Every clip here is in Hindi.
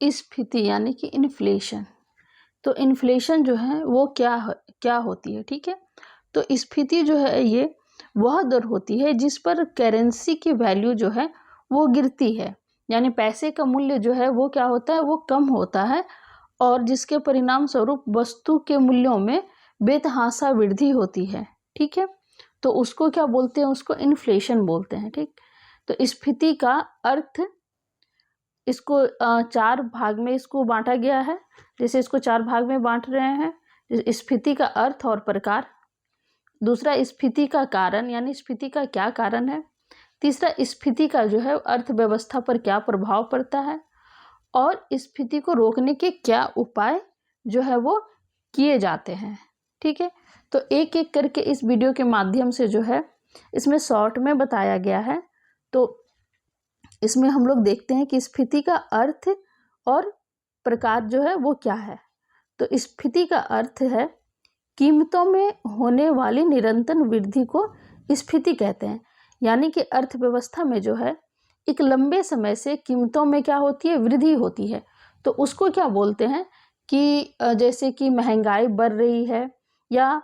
स्फीति यानी कि इन्फ्लेशन। तो इन्फ्लेशन जो है वो क्या होती है, ठीक है। तो स्फीति जो है ये वह दर होती है जिस पर करेंसी की वैल्यू जो है वो गिरती है, यानी पैसे का मूल्य जो है वो क्या होता है, वो कम होता है, और जिसके परिणाम स्वरूप वस्तु के मूल्यों में बेतहाशा वृद्धि होती है, ठीक है। तो उसको क्या बोलते हैं, उसको इन्फ्लेशन बोलते हैं, ठीक। तो स्फीति का अर्थ, इसको 4 भाग में इसको बांटा गया है। जैसे इसको 4 भाग में बांट रहे हैं, स्फीति का अर्थ और प्रकार, दूसरा स्फीति का कारण यानी स्फीति का क्या कारण है, तीसरा स्फीति का जो है अर्थव्यवस्था पर क्या प्रभाव पड़ता है, और स्फीति को रोकने के क्या उपाय जो है वो किए जाते हैं, ठीक है। तो एक एक करके इस वीडियो के माध्यम से जो है इसमें शॉर्ट में बताया गया है। तो इसमें हम लोग देखते हैं कि स्फीति का अर्थ और प्रकार जो है वो क्या है। तो स्फीति का अर्थ है कीमतों में होने वाली निरंतर वृद्धि को स्फीति कहते हैं, यानी कि अर्थव्यवस्था में जो है एक लंबे समय से कीमतों में क्या होती है, वृद्धि होती है। तो उसको क्या बोलते हैं कि जैसे कि महंगाई बढ़ रही है, या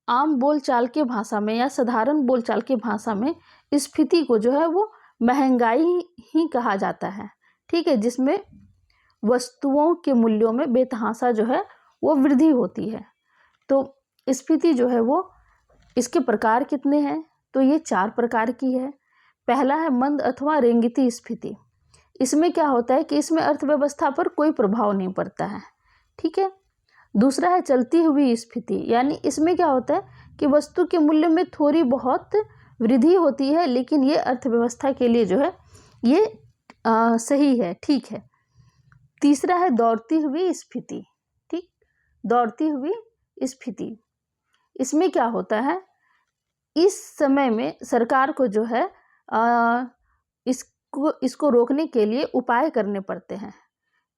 आम बोलचाल के भाषा में या साधारण बोलचाल की भाषा में स्फीति को जो है वो महंगाई ही कहा जाता है, ठीक है, जिसमें वस्तुओं के मूल्यों में बेतहाशा जो है वो वृद्धि होती है। तो स्फीति जो है वो, इसके प्रकार कितने हैं, तो ये 4 प्रकार की है। पहला है मंद अथवा रेंगती स्फीति। इसमें क्या होता है कि इसमें अर्थव्यवस्था पर कोई प्रभाव नहीं पड़ता है, ठीक है। दूसरा है चलती हुई स्फीति, यानी इसमें क्या होता है कि वस्तु के मूल्य में थोड़ी बहुत वृद्धि होती है, लेकिन ये अर्थव्यवस्था के लिए जो है ये सही है, ठीक है। तीसरा है दौड़ती हुई स्फीति, ठीक, दौड़ती हुई स्फीति। इसमें क्या होता है, इस समय में सरकार को जो है इसको रोकने के लिए उपाय करने पड़ते हैं,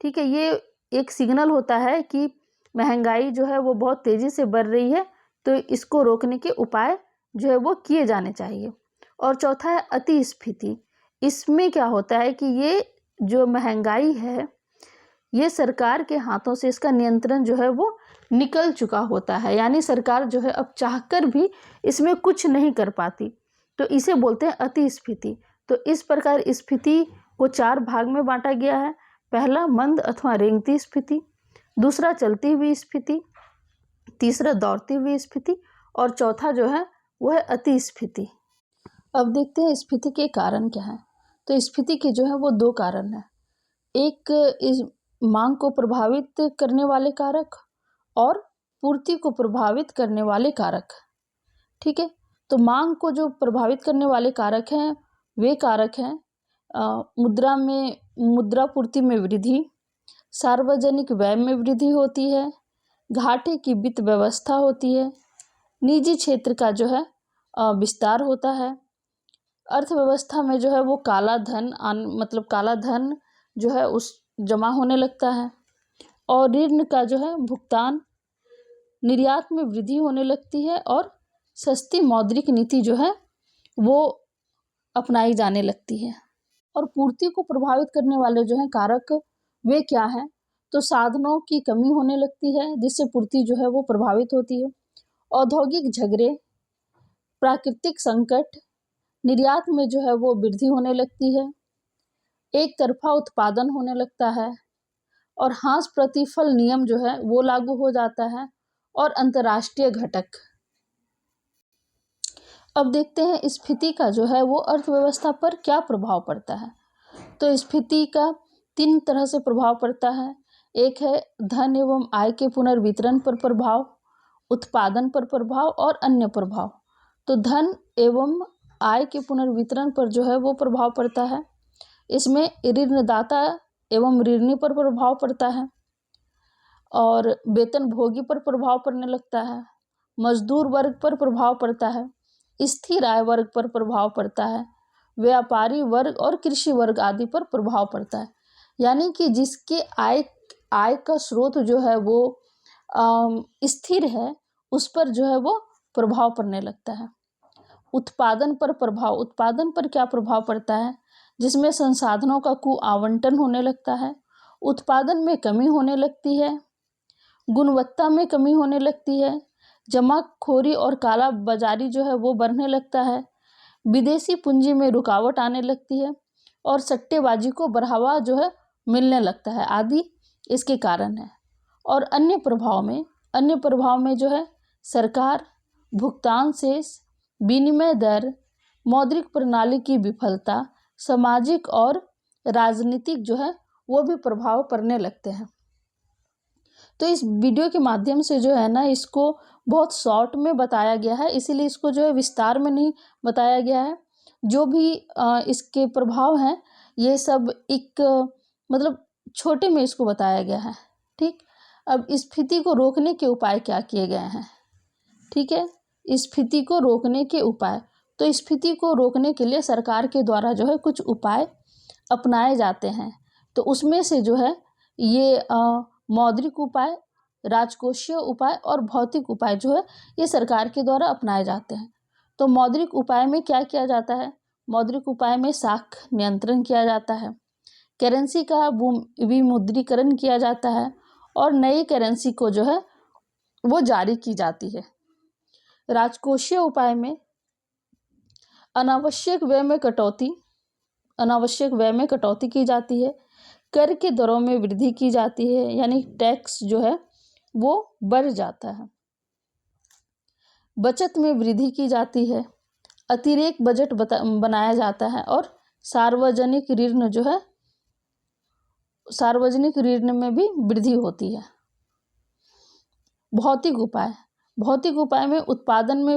ठीक है। ये एक सिग्नल होता है कि महंगाई जो है वो बहुत तेज़ी से बढ़ रही है, तो इसको रोकने के उपाय जो है वो किए जाने चाहिए। और चौथा है अति स्फीति। इसमें क्या होता है कि ये जो महंगाई है ये सरकार के हाथों से इसका नियंत्रण जो है वो निकल चुका होता है, यानी सरकार जो है अब चाहकर भी इसमें कुछ नहीं कर पाती, तो इसे बोलते हैं अति स्फीति। तो इस प्रकार स्फीति को 4 भाग में बांटा गया है। पहला मंद अथवा रेंगती स्फीति, दूसरा चलती हुई स्फीति, तीसरा दौड़ती हुई स्फीति, और चौथा जो है वो है अति स्फीति। अब देखते हैं स्फीति के कारण क्या है। तो स्फीति के जो है वो 2 कारण हैं, एक इस मांग को प्रभावित करने वाले कारक और पूर्ति को प्रभावित करने वाले कारक, ठीक है। तो मांग को जो प्रभावित करने वाले कारक हैं वे कारक हैं मुद्रा पूर्ति में वृद्धि, सार्वजनिक व्यय में वृद्धि होती है, घाटे की वित्त व्यवस्था होती है, निजी क्षेत्र का जो है विस्तार होता है, अर्थव्यवस्था में जो है वो काला धन जो है उस जमा होने लगता है, और ऋण का जो है भुगतान, निर्यात में वृद्धि होने लगती है, और सस्ती मौद्रिक नीति जो है वो अपनाई जाने लगती है। और पूर्ति को प्रभावित करने वाले जो हैं कारक वे क्या हैं, तो साधनों की कमी होने लगती है जिससे पूर्ति जो है वो प्रभावित होती है, औद्योगिक झगड़े, प्राकृतिक संकट, निर्यात में जो है वो वृद्धि होने लगती है, एक तरफा उत्पादन होने लगता है, और हाथ प्रतिफल नियम जो है वो लागू हो जाता है, और अंतर्राष्ट्रीय घटक। अब देखते हैं स्फीति का जो है वो अर्थव्यवस्था पर क्या प्रभाव पड़ता है। तो स्फीति का 3 तरह से प्रभाव पड़ता है। एक है धन एवं आय के पुनर्वितरण पर प्रभाव, उत्पादन पर प्रभाव, और अन्य प्रभाव। तो धन एवं आय के पुनर्वितरण पर जो है वो प्रभाव पड़ता है। इसमें ऋणदाता एवं ऋणी पर प्रभाव पड़ता है, और वेतनभोगी पर प्रभाव पड़ने लगता है, मजदूर वर्ग पर प्रभाव पड़ता है, स्थिर आय वर्ग पर प्रभाव पड़ता है, व्यापारी वर्ग और कृषि वर्ग आदि पर प्रभाव पड़ता है। यानी कि जिसके आय का स्रोत जो है वो स्थिर है उस पर जो है वो प्रभाव पड़ने लगता है। उत्पादन पर प्रभाव, उत्पादन पर क्या प्रभाव पड़ता है, जिसमें संसाधनों का कुआवंटन होने लगता है, उत्पादन में कमी होने लगती है, गुणवत्ता में कमी होने लगती है, जमाखोरी और काला बाजारी जो है वो बढ़ने लगता है, विदेशी पूंजी में रुकावट आने लगती है और सट्टेबाजी को बढ़ावा जो है मिलने लगता है आदि इसके कारण है। और अन्य प्रभाव में जो है सरकार, भुगतान शेष, विनिमय दर, मौद्रिक प्रणाली की विफलता, सामाजिक और राजनीतिक जो है वो भी प्रभाव पड़ने लगते हैं। तो इस वीडियो के माध्यम से जो है ना इसको बहुत शॉर्ट में बताया गया है, इसीलिए इसको जो है विस्तार में नहीं बताया गया है। जो भी इसके प्रभाव हैं ये सब एक मतलब छोटे में इसको बताया गया है। ठीक, अब स्फीति को रोकने के उपाय क्या किए गए हैं? ठीक है, स्फीति को रोकने के उपाय, तो स्फीति को रोकने के लिए सरकार के द्वारा जो है कुछ उपाय अपनाए जाते हैं। तो उसमें से जो है ये मौद्रिक उपाय, राजकोषीय उपाय और भौतिक उपाय जो है ये सरकार के द्वारा अपनाए जाते हैं। तो मौद्रिक उपाय में क्या किया जाता है? मौद्रिक उपाय में साख नियंत्रण किया जाता है, करेंसी का विमुद्रीकरण किया जाता है और नई करेंसी को जो है वो जारी की जाती है। राजकोषीय उपाय में अनावश्यक व्यय में कटौती की जाती है, कर के दरों में वृद्धि की जाती है, यानी टैक्स जो है वो बढ़ जाता है, बचत में वृद्धि की जाती है, अतिरिक्त बजट बनाया जाता है और सार्वजनिक ऋण में भी वृद्धि होती है। भौतिक उपाय में उत्पादन में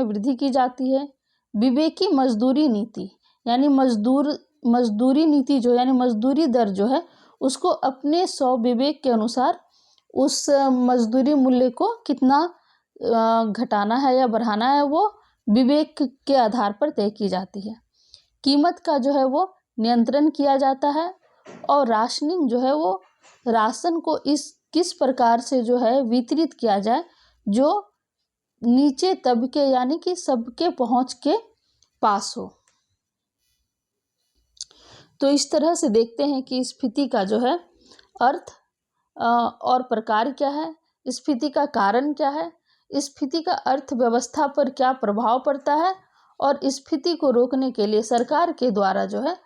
वृद्धि की जाती है, विवेकी मजदूरी नीति, यानी मजदूरी नीति जो यानी मजदूरी दर जो है उसको अपने विवेक के अनुसार उस मजदूरी मूल्य को कितना घटाना है या बढ़ाना है वो विवेक के आधार पर तय की जाती है। कीमत का जो है वो नियंत्रण किया जाता है और राशनिंग जो है वो राशन को किस प्रकार से जो है वितरित किया जाए जो नीचे तबके यानी कि सबके पहुंच के पास हो। तो इस तरह से देखते हैं कि स्फीति का जो है अर्थ और प्रकार क्या है, स्फीति का कारण क्या है, स्फीति का अर्थव्यवस्था पर क्या प्रभाव पड़ता है और स्फीति को रोकने के लिए सरकार के द्वारा जो है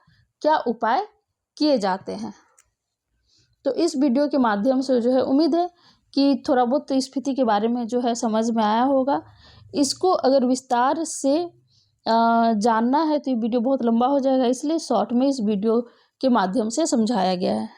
क्या उपाय किए जाते हैं। तो इस वीडियो के माध्यम से जो है उम्मीद है कि थोड़ा बहुत स्फीति के बारे में जो है समझ में आया होगा। इसको अगर विस्तार से जानना है तो ये वीडियो बहुत लंबा हो जाएगा, इसलिए शॉर्ट में इस वीडियो के माध्यम से समझाया गया है।